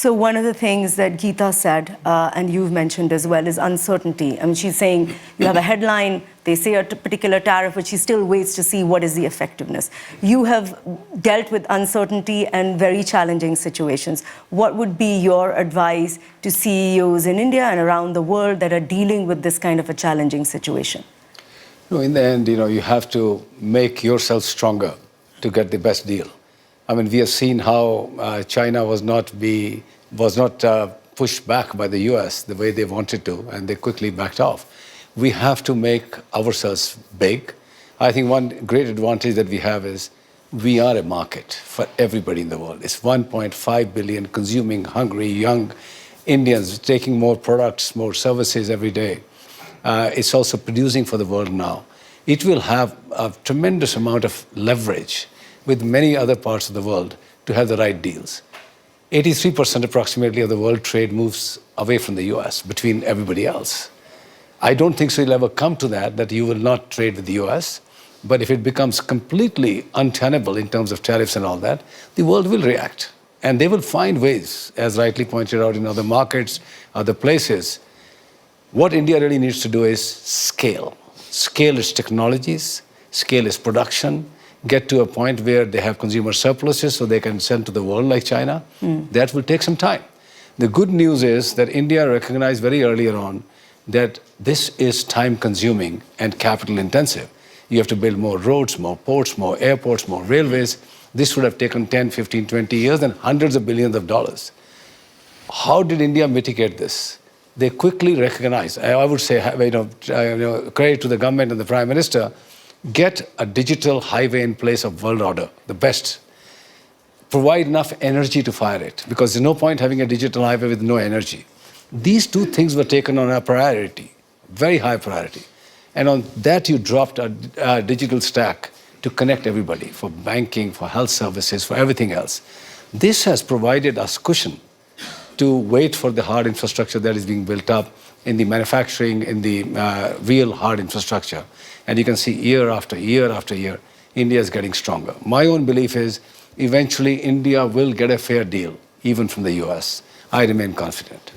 So one of the things that Geeta said, and you've mentioned as well, is uncertainty. I mean, she's saying you have a headline, they say a particular tariff, but she still waits to see what is the effectiveness. You have dealt with uncertainty and very challenging situations. What would be your advice to CEOs in India and around the world that are dealing with this kind of a challenging situation? No, in the end, you have to make yourself stronger to get the best deal. I mean, we have seen how China was not pushed back by the US the way they wanted to, and they quickly backed off. We have to make ourselves big. I think one great advantage that we have is we are a market for everybody in the world. It's 1.5 billion consuming, hungry, young Indians taking more products, more services every day. It's also producing for the world now. It will have a tremendous amount of leverage with many other parts of the world to have the right deals. 83% approximately of the world trade moves away from the US between everybody else. I don't think so it'll ever come to that you will not trade with the US, but if it becomes completely untenable in terms of tariffs and all that, the world will react. And they will find ways, as rightly pointed out in other markets, other places. What India really needs to do is scale. Scale its technologies, scale its production, get to a point where they have consumer surpluses so they can sell to the world like China. That will take some time. The good news is that India recognized very earlier on that this is time-consuming and capital-intensive. You have to build more roads, more ports, more airports, more railways. This would have taken 10, 15, 20 years and hundreds of billions of dollars. How did India mitigate this? They quickly recognized, I would say, credit to the government and the Prime Minister, get a digital highway in place of world order, the best. Provide enough energy to fire it, because there's no point having a digital highway with no energy. These two things were taken on a priority, very high priority. And on that you dropped a digital stack to connect everybody for banking, for health services, for everything else. This has provided us cushion to wait for the hard infrastructure that is being built up in the manufacturing, in the real hard infrastructure. And you can see year after year after year, India is getting stronger. My own belief is eventually India will get a fair deal, even from the US. I remain confident.